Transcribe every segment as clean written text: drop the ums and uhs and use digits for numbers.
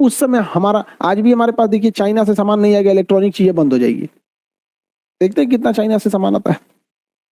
उस समय हमारा, आज भी हमारे पास देखिए चाइना से सामान नहीं आएगा, इलेक्ट्रॉनिक चीजें बंद हो जाएगी। देखते हैं कितना चाइना से सामान आता है।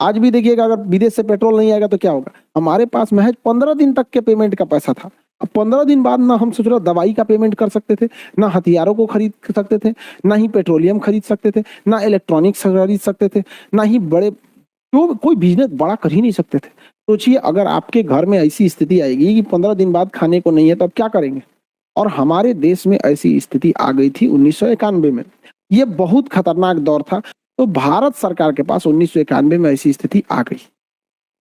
आज भी देखिएगा अगर विदेश से पेट्रोल नहीं आएगा तो क्या होगा। हमारे पास महज 15 दिन तक के पेमेंट का पैसा था। अब 15 दिन बाद ना हम सोच रहे दवाई का पेमेंट कर सकते थे, ना हथियारों को खरीद सकते थे, ना ही पेट्रोलियम खरीद सकते थे, ना इलेक्ट्रॉनिक्स खरीद सकते थे, ना ही बड़े जो कोई बिजनेस बड़ा कर ही नहीं सकते थे। सोचिए अगर आपके घर में ऐसी स्थिति आएगी कि 15 दिन बाद खाने को नहीं है तो आप क्या करेंगे। और हमारे देश में ऐसी स्थिति आ गई थी 1991 में। ये बहुत खतरनाक दौर था। तो भारत सरकार के पास 1991 में ऐसी स्थिति आ गई।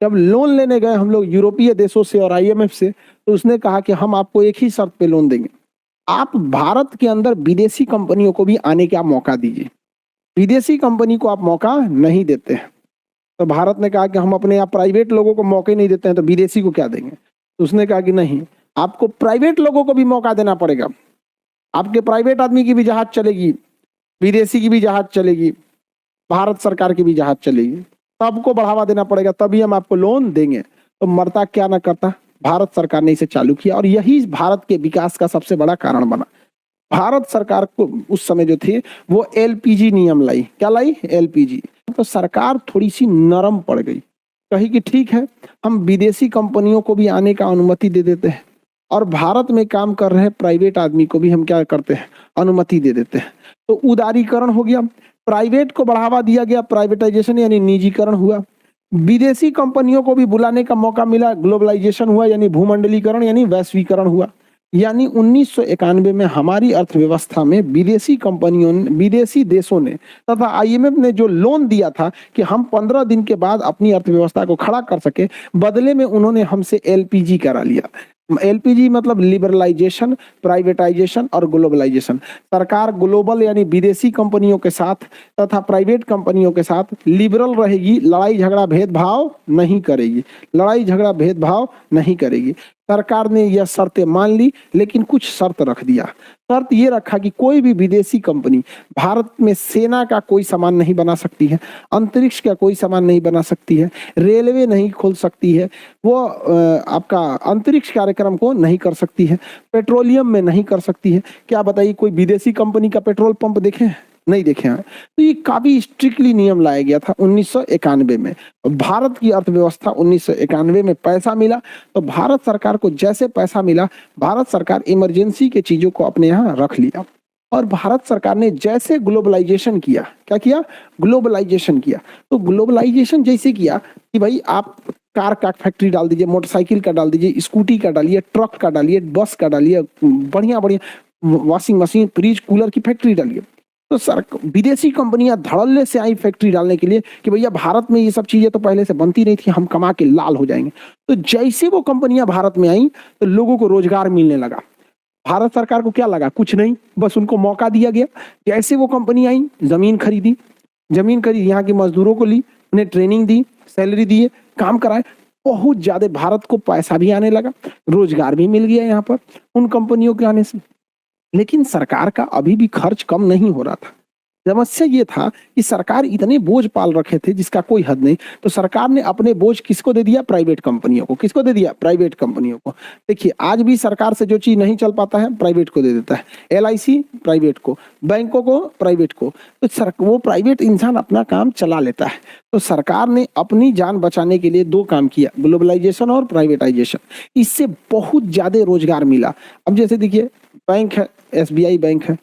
जब लोन लेने गए हम लोग यूरोपीय देशों से और आईएमएफ से, तो उसने कहा कि हम आपको एक ही शर्त पे लोन देंगे, आप भारत के अंदर विदेशी कंपनियों को भी आने का मौका दीजिए। विदेशी कंपनी को आप मौका नहीं देते हैं। तो भारत ने कहा कि हम अपने यहाँ प्राइवेट लोगों को मौके नहीं देते हैं तो विदेशी को क्या देंगे। तो उसने कहा कि नहीं, आपको प्राइवेट लोगों को भी मौका देना पड़ेगा। आपके प्राइवेट आदमी की भी जहाज चलेगी, विदेशी की भी जहाज चलेगी, भारत सरकार की भी जहाज चलेगी, सबको बढ़ावा देना पड़ेगा, तभी हम आपको लोन देंगे। तो मरता क्या ना करता, भारत सरकार ने इसे चालू किया और यही भारत के विकास का सबसे बड़ा कारण बना। भारत सरकार को उस समय जो थी वो एलपीजी नियम लाई। क्या लाई? एलपीजी। तो सरकार थोड़ी सी नरम पड़ गई, कही कि ठीक है हम विदेशी कंपनियों को भी आने का अनुमति दे देते हैं और भारत में काम कर रहे प्राइवेट आदमी को भी हम क्या करते हैं, अनुमति दे देते हैं। तो उदारीकरण हो गया, प्राइवेट को बढ़ावा दिया गया, प्राइवेटाइजेशन यानी निजीकरण हुआ। विदेशी कंपनियों को भी बुलाने का मौका मिला, ग्लोबलाइजेशन हुआ यानी भूमंडलीकरण यानी वैश्वीकरण हुआ। यानी 1991 में हमारी अर्थव्यवस्था में विदेशी कंपनियों ने, विदेशी देशों ने तथा आईएमएफ ने जो लोन दिया था कि हम 15 दिन के बाद अपनी अर्थव्यवस्था को खड़ा कर सके, बदले में उन्होंने हमसे एलपीजी करा लिया। एलपीजी मतलब लिबरलाइजेशन, प्राइवेटाइजेशन और ग्लोबलाइजेशन। सरकार ग्लोबल यानी विदेशी कंपनियों के साथ तथा प्राइवेट कंपनियों के साथ लिबरल रहेगी, लड़ाई झगड़ा भेदभाव नहीं करेगी, लड़ाई झगड़ा भेदभाव नहीं करेगी। सरकार ने यह शर्तें मान ली, लेकिन कुछ शर्त रख दिया। शर्त ये रखा कि कोई भी विदेशी कंपनी भारत में सेना का कोई सामान नहीं बना सकती है, अंतरिक्ष का कोई सामान नहीं बना सकती है, रेलवे नहीं खोल सकती है, वो आपका अंतरिक्ष कार्यक्रम को नहीं कर सकती है, पेट्रोलियम में नहीं कर सकती है। क्या बताइए कोई विदेशी कंपनी का पेट्रोल पंप देखे हैं? नहीं देखे हैं। तो ये काफी स्ट्रिक्टली नियम लाया गया था 1991 में। भारत की अर्थव्यवस्था 1991 में पैसा मिला, तो भारत सरकार को जैसे पैसा मिला, भारत सरकार इमरजेंसी के चीजों को अपने यहाँ रख लिया। और भारत सरकार ने जैसे ग्लोबलाइजेशन किया, क्या किया? ग्लोबलाइजेशन किया। तो ग्लोबलाइजेशन जैसे किया कि भाई आप कार का फैक्ट्री डाल दीजिए, मोटरसाइकिल का डाल दीजिए, स्कूटी का डालिए, ट्रक का डालिए, बस का डालिए, बढ़िया बढ़िया वॉशिंग मशीन, फ्रिज, कूलर की फैक्ट्री डालिए। तो सर विदेशी कंपनियां धड़ल्ले से आई फैक्ट्री डालने के लिए कि भैया भारत में ये सब चीजें तो पहले से बनती नहीं थी, हम कमा के लाल हो जाएंगे। तो जैसे वो कंपनियां भारत में आई तो लोगों को रोजगार मिलने लगा। भारत सरकार को क्या लगा? कुछ नहीं, बस उनको मौका दिया गया। जैसे वो कंपनी आई, जमीन खरीदी, यहाँ के मजदूरों को ली, उन्हें ट्रेनिंग दी, सैलरी दिए, काम कराए, बहुत ज्यादा भारत को पैसा भी आने लगा, रोजगार भी मिल गया यहाँ पर उन कंपनियों के आने से। लेकिन सरकार का अभी भी खर्च कम नहीं हो रहा था। समस्या ये था कि सरकार इतने बोझ पाल रखे थे जिसका कोई हद नहीं। तो सरकार ने अपने बोझ किसको दे दिया? प्राइवेट कंपनियों को। किसको दे दिया? प्राइवेट कंपनियों को। देखिए आज भी सरकार से जो चीज नहीं चल पाता है प्राइवेट को दे देता है। एलआईसी प्राइवेट को, बैंकों को प्राइवेट को। तो वो प्राइवेट इंसान अपना काम चला लेता है। तो सरकार ने अपनी जान बचाने के लिए दो काम किया, ग्लोबलाइजेशन और प्राइवेटाइजेशन। इससे बहुत ज्यादा रोजगार मिला। अब जैसे देखिए बैंक है, एसबीआई बैंक है,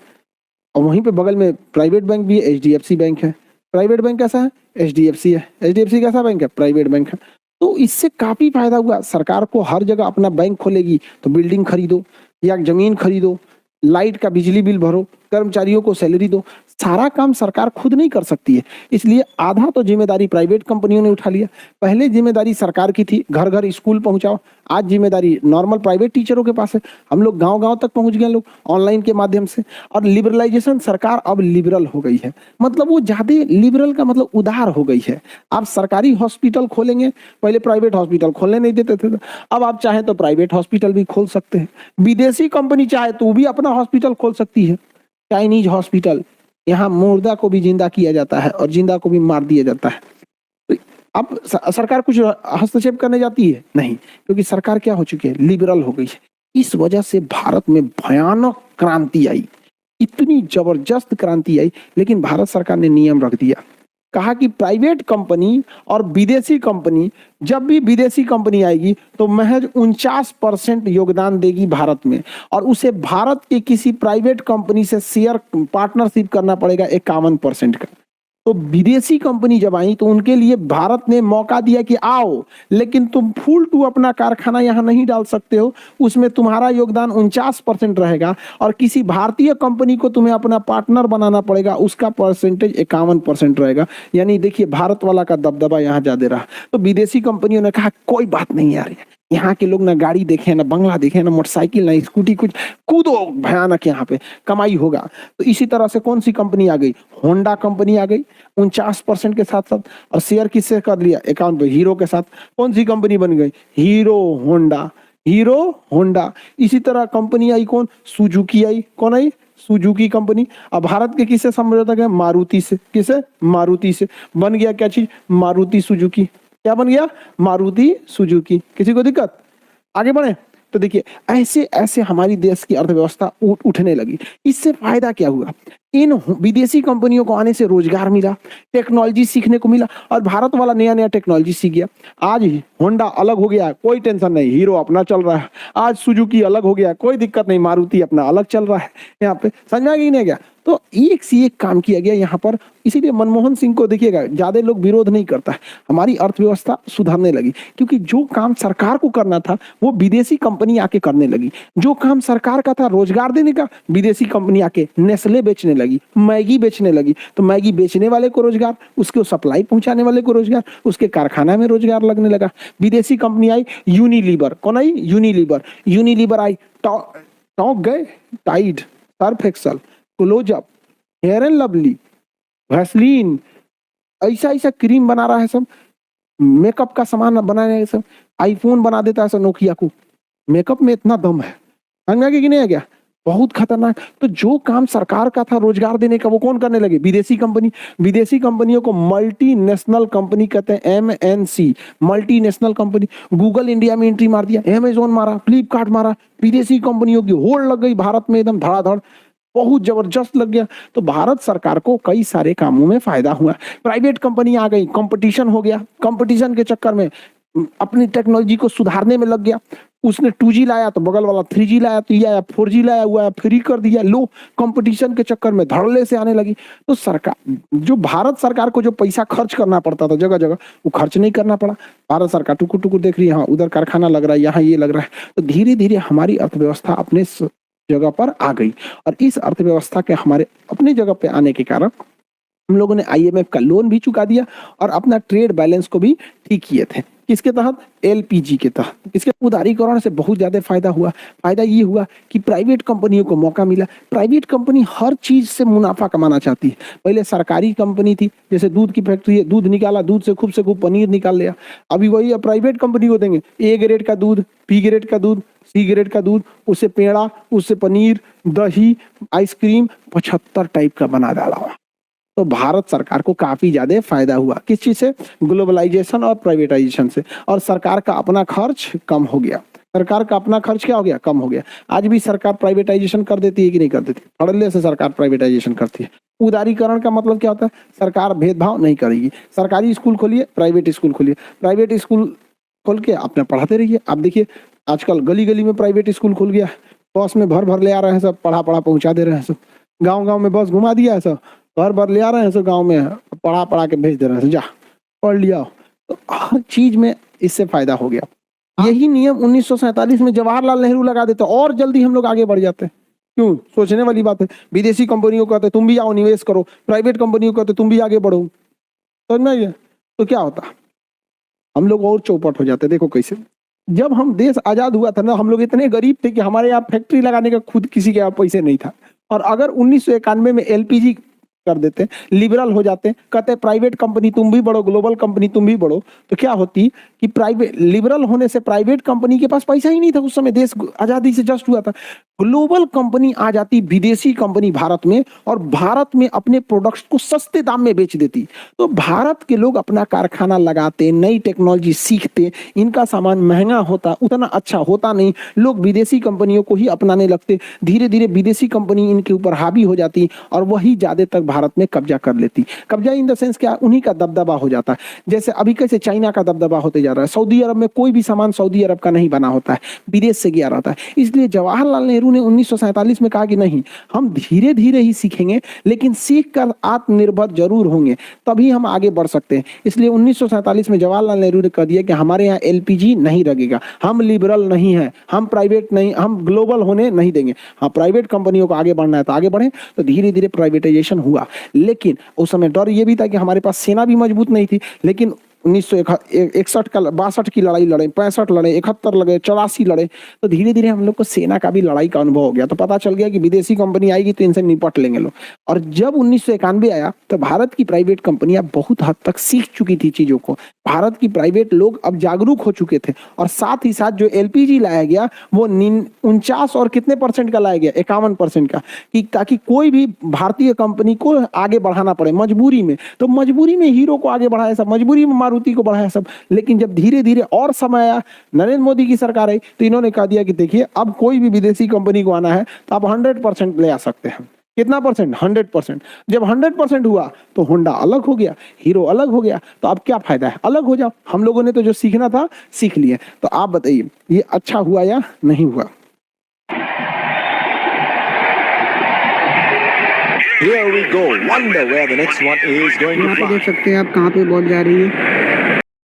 और वहीं पे बगल में प्राइवेट बैंक भी है, एचडीएफसी बैंक है। प्राइवेट बैंक कैसा है? एचडीएफसी है। एचडीएफसी कैसा बैंक है? प्राइवेट बैंक है। तो इससे काफी फायदा हुआ। सरकार को हर जगह अपना बैंक खोलेगी तो बिल्डिंग खरीदो या जमीन खरीदो, लाइट का बिजली बिल भरो, कर्मचारियों को सैलरी दो, सारा काम सरकार खुद नहीं कर सकती है। इसलिए आधा तो जिम्मेदारी प्राइवेट कंपनियों ने उठा लिया। पहले जिम्मेदारी सरकार की थी, घर घर स्कूल पहुंचाओ। आज जिम्मेदारी नॉर्मल प्राइवेट टीचरों के पास है। हम लोग गांव गांव तक पहुंच गए लोग ऑनलाइन के माध्यम से। और लिबरलाइजेशन, सरकार अब लिबरल हो गई है। मतलब वो ज्यादा लिबरल का मतलब उदार हो गई है। आप सरकारी हॉस्पिटल खोलेंगे, पहले प्राइवेट हॉस्पिटल खोलने नहीं देते थे, अब आप चाहे तो प्राइवेट हॉस्पिटल भी खोल सकते हैं। विदेशी कंपनी चाहे तो भी अपना हॉस्पिटल खोल सकती है। चाइनीज हॉस्पिटल, यहाँ मुर्दा को भी जिंदा किया जाता है और जिंदा को भी मार दिया जाता है। तो अब सरकार कुछ हस्तक्षेप करने जाती है? नहीं, क्योंकि सरकार क्या हो चुकी है? लिबरल हो गई है। इस वजह से भारत में भयानक क्रांति आई, इतनी जबरदस्त क्रांति आई, लेकिन भारत सरकार ने नियम रख दिया, कहा कि प्राइवेट कंपनी और विदेशी कंपनी, जब भी विदेशी कंपनी आएगी तो महज 49% योगदान देगी भारत में, और उसे भारत के किसी प्राइवेट कंपनी से शेयर पार्टनरशिप करना पड़ेगा 51% का। तो विदेशी कंपनी जब आई तो उनके लिए भारत ने मौका दिया कि आओ, लेकिन तुम फुल टू अपना कारखाना यहाँ नहीं डाल सकते हो, उसमें तुम्हारा योगदान 49% रहेगा, और किसी भारतीय कंपनी को तुम्हें अपना पार्टनर बनाना पड़ेगा, उसका परसेंटेज 51% रहेगा। यानी देखिए भारत वाला का दबदबा यहाँ ज्यादा रहा। तो विदेशी कंपनियों ने कहा कोई बात नहीं यार, यहाँ के लोग ना गाड़ी देखे, ना बंगला देखे, ना मोटरसाइकिल, ना स्कूटी, कुछ कूदो भयानक, यहाँ पे कमाई होगा। तो इसी तरह से कौन सी कंपनी आ गई? होंडा कंपनी आ गई 49% के साथ साथ, और शेयर किससे कर लिया? अकाउंट पे हीरो के साथ। कौन सी कंपनी बन गई? Hero Honda, hero Honda. इसी तरह कंपनी आई कौन? सुजुकी आई। कौन आई? Suzuki company. अब भारत के किससे समझौता किया? मारुति से। किसे? मारुति से। बन गया क्या चीज? मारुति सुजुकी। क्या बन गया? मारुति सुजुकी। किसी को दिक्कत? आगे बढ़े तो देखिए ऐसे ऐसे हमारी देश की अर्थव्यवस्था उठने लगी। इससे फायदा क्या हुआ? इन विदेशी कंपनियों को आने से रोजगार मिला, टेक्नोलॉजी सीखने को मिला, और भारत वाला नया नया टेक्नोलॉजी सीख गया। आज होंडा अलग हो गया, कोई टेंशन नहीं, हीरो अपना चल रहा है। आज सुजुकी अलग हो गया, कोई दिक्कत नहीं, मारुति अपना अलग चल रहा है। यहाँ पे समझ में आ गई नहीं क्या? तो एक से एक काम किया गया यहाँ पर। इसीलिए मनमोहन सिंह को देखिएगा ज्यादा लोग विरोध नहीं करता है। हमारी अर्थव्यवस्था सुधरने लगी, क्योंकि जो काम सरकार को करना था वो विदेशी कंपनी आके करने लगी। जो काम सरकार का था रोजगार देने का, विदेशी कंपनी आके नेस्ले बेचने लगी, मैगी बेचने लगी। तो मैगी बेचने वाले को रोजगार, उसको सप्लाई पहुंचाने वाले को रोजगार, उसके कारखाना में रोजगार लगने लगा। विदेशी कंपनी आई यूनिलीवर। कौन आई? यूनिलीवर। यूनिलीवर आई, टॉप गए, Tide, Surf Excel, Closeup, Fair and Lovely, Vaseline, ऐसा ऐसा क्रीम बना रहा है सब, मेकअप का सामान बना रहे हैं सब, आईफोन बना देता है सब नोकिया को। मेकअप में इतना दम है, समझ में आ गया कि नहीं आ गया? बहुत खतरनाक। तो जो काम सरकार का था रोजगार देने का, वो कौन करने लगे? विदेशी कंपनी। विदेशी कंपनियों को मल्टीनेशनल कंपनी कहते हैं, MNC, multinational company. Google India में एंट्री मार दिया, अमेजोन मारा, फ्लिपकार्ट मारा, विदेशी कंपनियों की होड़ लग गई भारत में, एकदम धड़ाधड़, बहुत जबरदस्त लग गया। तो भारत सरकार को कई सारे कामों में फायदा हुआ। प्राइवेट कंपनी आ गई, कंपटीशन हो गया, कंपटीशन के चक्कर में अपनी टेक्नोलॉजी को सुधारने में लग गया। उसने 2G लाया तो बगल वाला 3G लाया, तो ये आया 4G लाया, हुआ है फ्री कर दिया। लो, कंपटीशन के चक्कर में धड़ल्ले से आने लगी। तो सरकार, जो भारत सरकार को जो पैसा खर्च करना पड़ता था जगह जगह, वो खर्च नहीं करना पड़ा। भारत सरकार टुकुर टुकुर देख रही है, हाँ उधर कारखाना लग रहा है, यहाँ ये लग रहा है। तो धीरे धीरे हमारी अर्थव्यवस्था अपने जगह पर आ गई, और इस अर्थव्यवस्था के हमारे अपने जगह पे आने के कारण हम लोगों ने IMF का लोन भी चुका दिया, और अपना ट्रेड बैलेंस को भी ठीक किए थे। किसके तहत? LPG के तहत। इसके उदारीकरण से बहुत ज्यादा फायदा हुआ। फायदा ये हुआ कि प्राइवेट कंपनियों को मौका मिला। प्राइवेट कंपनी हर चीज से मुनाफा कमाना चाहती है। पहले सरकारी कंपनी थी, जैसे दूध की फैक्ट्री है, दूध निकाला, दूध से खूब पनीर निकाल लिया। अभी वही प्राइवेट कंपनी को देंगे, A ग्रेड का दूध, B ग्रेड का दूध, C ग्रेड का दूध, उससे पेड़ा, उससे पनीर, दही, आइसक्रीम, 75 टाइप का बना डाला हुआ। तो भारत सरकार को काफी ज्यादा फायदा हुआ। किस चीज से? ग्लोबलाइजेशन और प्राइवेटाइजेशन से। और सरकार का अपना खर्च कम हो गया। सरकार का अपना खर्च क्या हो गया? कम हो गया। आज भी सरकार प्राइवेटाइजेशन कर देती है कि नहीं कर देती? फड़ल्ले से सरकार प्राइवेटाइजेशन करती है। उदारीकरण का मतलब क्या होता है? सरकार भेदभाव नहीं करेगी। सरकारी स्कूल खोलिए, प्राइवेट स्कूल खोलिए, प्राइवेट स्कूल खोल के अपने पढ़ाते रहिए। आप देखिए आजकल गली गली में प्राइवेट स्कूल खुल गया, बस में भर ले आ रहे हैं सब, पढ़ा पहुंचा दे रहे हैं सब। गाँव में बस घुमा दिया है सब, भर ले आ रहे हैं सब, गाँव में पढ़ा के भेज दे रहे हैं, जा पढ़ लिया। तो हर चीज में इससे फायदा हो गया। यही नियम 1947 में जवाहरलाल नेहरू लगा देते और जल्दी हम लोग आगे बढ़ जाते। क्यों? सोचने वाली बात है। विदेशी कंपनियों को कहते तुम भी आओ निवेश करो, प्राइवेट कंपनियों को कहते तुम भी आगे बढ़ो। समझ में आइए? तो क्या होता? हम लोग और चौपट हो जाते। देखो कैसे, जब हम देश आजाद हुआ था ना, हम लोग इतने गरीब थे कि हमारे यहाँ फैक्ट्री लगाने का खुद किसी के यहाँ पैसे नहीं था। और अगर 1991 में LPG कर देते हैं, लिबरल हो जाते हैं, कहते हैं प्राइवेट कंपनी तुम भी बढ़ो, ग्लोबल कंपनी तुम भी बढ़ो। तो क्या होती कि प्राइवेट लिबरल होने से प्राइवेट कंपनी के पास पैसा ही नहीं था, उस समय देश आजादी से जस्ट हुआ था। ग्लोबल कंपनी आ जाती, विदेशी कंपनी भारत में, और भारत में अपने प्रोडक्ट्स को सस्ते दाम में बेच देती। तो भारत के लोग अपना कारखाना लगाते, नई टेक्नोलॉजी सीखते, इनका सामान महंगा होता, उतना अच्छा होता नहीं, लोग विदेशी कंपनियों को ही अपनाने लगते। धीरे धीरे विदेशी कंपनी इनके ऊपर हावी हो जाती और वही ज्यादा तक भारत में कब्जा कर लेती। कब्जा इन द सेंस क्या, उन्हीं का दबदबा हो जाता है। जैसे अभी कैसे चाइना का दबदबा होते जा रहा है, सऊदी अरब में कोई भी सामान सऊदी अरब का नहीं बना होता है, विदेश से गया रहता है। इसलिए जवाहरलाल नेहरू ने 1947 में कहा कि नहीं, हम धीरे धीरे ही सीखेंगे, लेकिन सीख कर आत्मनिर्भर जरूर होंगे, तभी हम आगे बढ़ सकते हैं। इसलिए 1947 में जवाहरलाल नेहरू ने कह दिया कि हमारे यहाँ एलपीजी नहीं लगेगा, हम लिबरल नहीं है, हम प्राइवेट नहीं, हम ग्लोबल होने नहीं देंगे। हाँ, प्राइवेट कंपनियों को आगे बढ़ना है तो आगे बढ़े। तो धीरे धीरे प्राइवेटाइजेशन हुआ, लेकिन उस समय डर ये भी था कि हमारे पास सेना भी मजबूत नहीं थी। लेकिन 1961 का 62 की लड़ाई लड़े, 65 लड़े, 71 लड़े, 84 लड़े, तो धीरे धीरे हम लोग को सेना का भी लड़ाई का अनुभव हो गया। तो पता चल गया कि विदेशी कंपनी आएगी तो इनसे निपट लेंगे लोग। और जब 1991 आया तो भारत की प्राइवेट कंपनियां बहुत हद तक सीख चुकी थी चीजों को, भारत की प्राइवेट लोग अब जागरूक हो चुके थे। और साथ ही साथ जो एलपीजी लाया गया वो 49 और कितने % का लाया गया, 51% का, कि ताकि कोई भी भारतीय कंपनी को आगे बढ़ाना पड़े मजबूरी में। तो मजबूरी में हीरो को आगे बढ़ाया सब, मजबूरी में मारुति को बढ़ाया सब। लेकिन जब धीरे धीरे और समय आया, नरेंद्र मोदी की सरकार आई, तो इन्होंने कह दिया कि देखिए अब कोई भी विदेशी कंपनी को आना है तो आप 100% ले आ सकते हैं। कितना %? 100%। जब 100% हुआ तो होंडा अलग हो गया, हीरो अलग हो गया। तो अब क्या फायदा है, अलग हो जाओ। हम लोगों ने तो जो सीखना था सीख लिए। तो आप बताइए ये अच्छा हुआ या नहीं हुआ? Here we go. Wonder where the next one is going to यहाँ पे fly. देख सकते हैं आप कहाँ पे बॉल जा रही है।